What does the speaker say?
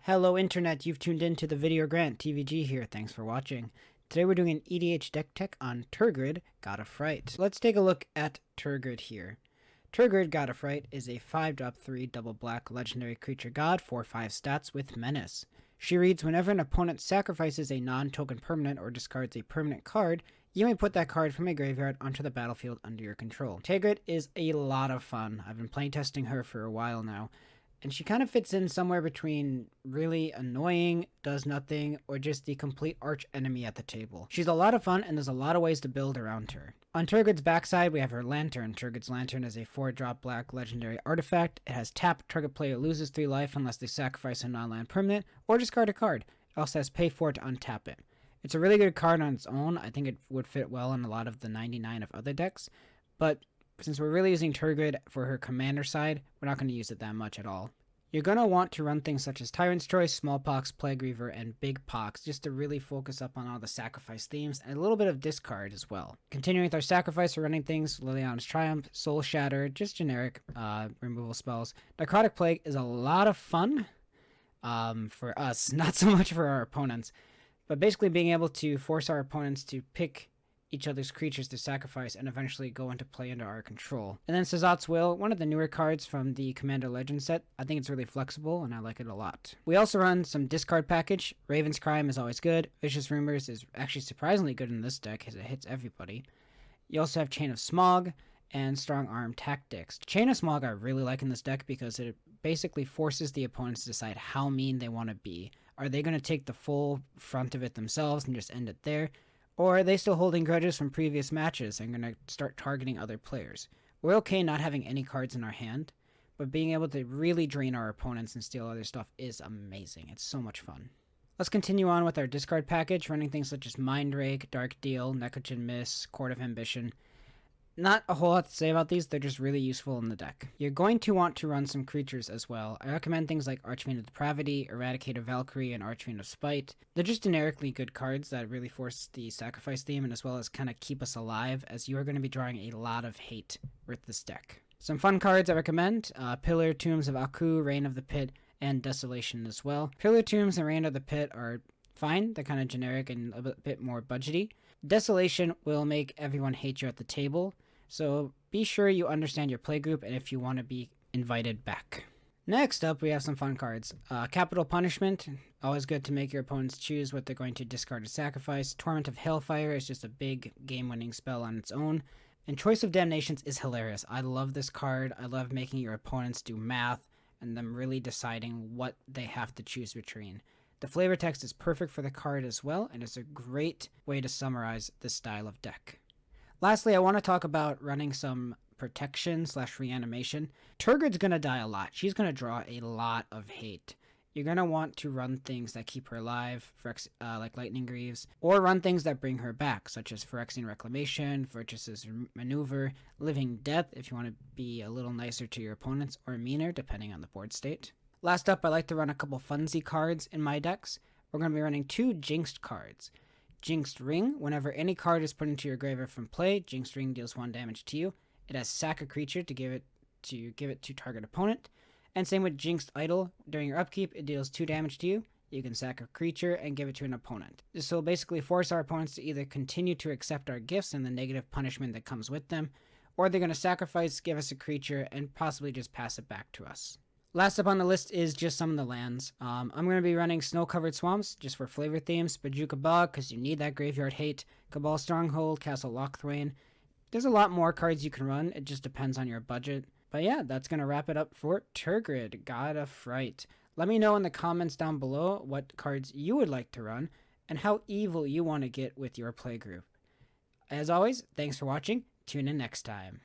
Hello Internet, you've tuned in to the Video Grant, TVG here, thanks for watching. Today we're doing an EDH deck tech on Tergrid, God of Fright. Let's take a look at Tergrid here. Tergrid, God of Fright is a 5-drop 3 double black legendary creature god for 5 stats with Menace. She reads, whenever an opponent sacrifices a non-token permanent or discards a permanent card, you may put that card from a graveyard onto the battlefield under your control. Tergrid is a lot of fun. I've been playtesting her for a while now. And she kind of fits in somewhere between really annoying, does nothing, or just the complete arch enemy at the table. She's a lot of fun, and there's a lot of ways to build around her. On Tergrid's backside, we have her Lantern. Tergrid's Lantern is a 4-drop black legendary artifact. It has tap, target player loses 3 life unless they sacrifice a non-land permanent, or discard a card. It also has pay 4 to untap it. It's a really good card on its own. I think it would fit well in a lot of the 99 of other decks, but since we're really using Tergrid for her commander side, we're not going to use it that much at all. You're going to want to run things such as Tyrant's Choice, Smallpox, Plague Reaver, and Big Pox just to really focus up on all the sacrifice themes and a little bit of discard as well. Continuing with our sacrifice, we're running things Liliana's Triumph, Soul Shatter, just generic removal spells. Necrotic Plague is a lot of fun for us, not so much for our opponents, but basically being able to force our opponents to pick each other's creatures to sacrifice and eventually go into play under our control. And then Sazat's Will, one of the newer cards from the Commander Legend set. I think it's really flexible and I like it a lot. We also run some discard package. Raven's Crime is always good. Vicious Rumors is actually surprisingly good in this deck as it hits everybody. You also have Chain of Smog and Strong Arm Tactics. Chain of Smog I really like in this deck because it basically forces the opponents to decide how mean they want to be. Are they going to take the full front of it themselves and just end it there? Or are they still holding grudges from previous matches and going to start targeting other players? We're okay not having any cards in our hand, but being able to really drain our opponents and steal other stuff is amazing. It's so much fun. Let's continue on with our discard package, running things such as Mind Rake, Dark Deal, Necrogen Miss, Court of Ambition. Not a whole lot to say about these, they're just really useful in the deck. You're going to want to run some creatures as well. I recommend things like Archfiend of Depravity, Eradicator Valkyrie, and Archfiend of Spite. They're just generically good cards that really force the sacrifice theme and as well as kind of keep us alive, as you are going to be drawing a lot of hate with this deck. Some fun cards I recommend, Pillar, Tombs of Aku, Reign of the Pit, and Desolation as well. Pillar, Tombs, and Reign of the Pit are fine, they're kind of generic and a bit more budgety. Desolation will make everyone hate you at the table, so be sure you understand your playgroup and if you want to be invited back. Next up, we have some fun cards. Capital Punishment, always good to make your opponents choose what they're going to discard or sacrifice. Torment of Hellfire is just a big game-winning spell on its own. And Choice of Damnations is hilarious. I love this card. I love making your opponents do math and them really deciding what they have to choose between. The flavor text is perfect for the card as well, and it's a great way to summarize this style of deck. Lastly, I want to talk about running some protection / reanimation. Tergrid's going to die a lot. She's going to draw a lot of hate. You're going to want to run things that keep her alive, like Lightning Greaves, or run things that bring her back, such as Phyrexian Reclamation, Virtus's Maneuver, Living Death if you want to be a little nicer to your opponents, or meaner depending on the board state. Last up, I like to run a couple Funsy cards in my decks. We're going to be running 2 Jinxed cards. Jinxed Ring, whenever any card is put into your graveyard from play, Jinxed Ring deals 1 damage to you. It has sack a creature to give it to target opponent. And same with Jinxed Idol, during your upkeep, it deals 2 damage to you. You can sack a creature and give it to an opponent. This will basically force our opponents to either continue to accept our gifts and the negative punishment that comes with them, or they're going to sacrifice, give us a creature, and possibly just pass it back to us. Last up on the list is just some of the lands. I'm going to be running Snow-Covered Swamps, just for flavor themes, Bajuka Bog, because you need that graveyard hate, Cabal Stronghold, Castle Lochthwain. There's a lot more cards you can run, it just depends on your budget. But yeah, that's going to wrap it up for Tergrid, God of Fright. Let me know in the comments down below what cards you would like to run, and how evil you want to get with your playgroup. As always, thanks for watching, tune in next time.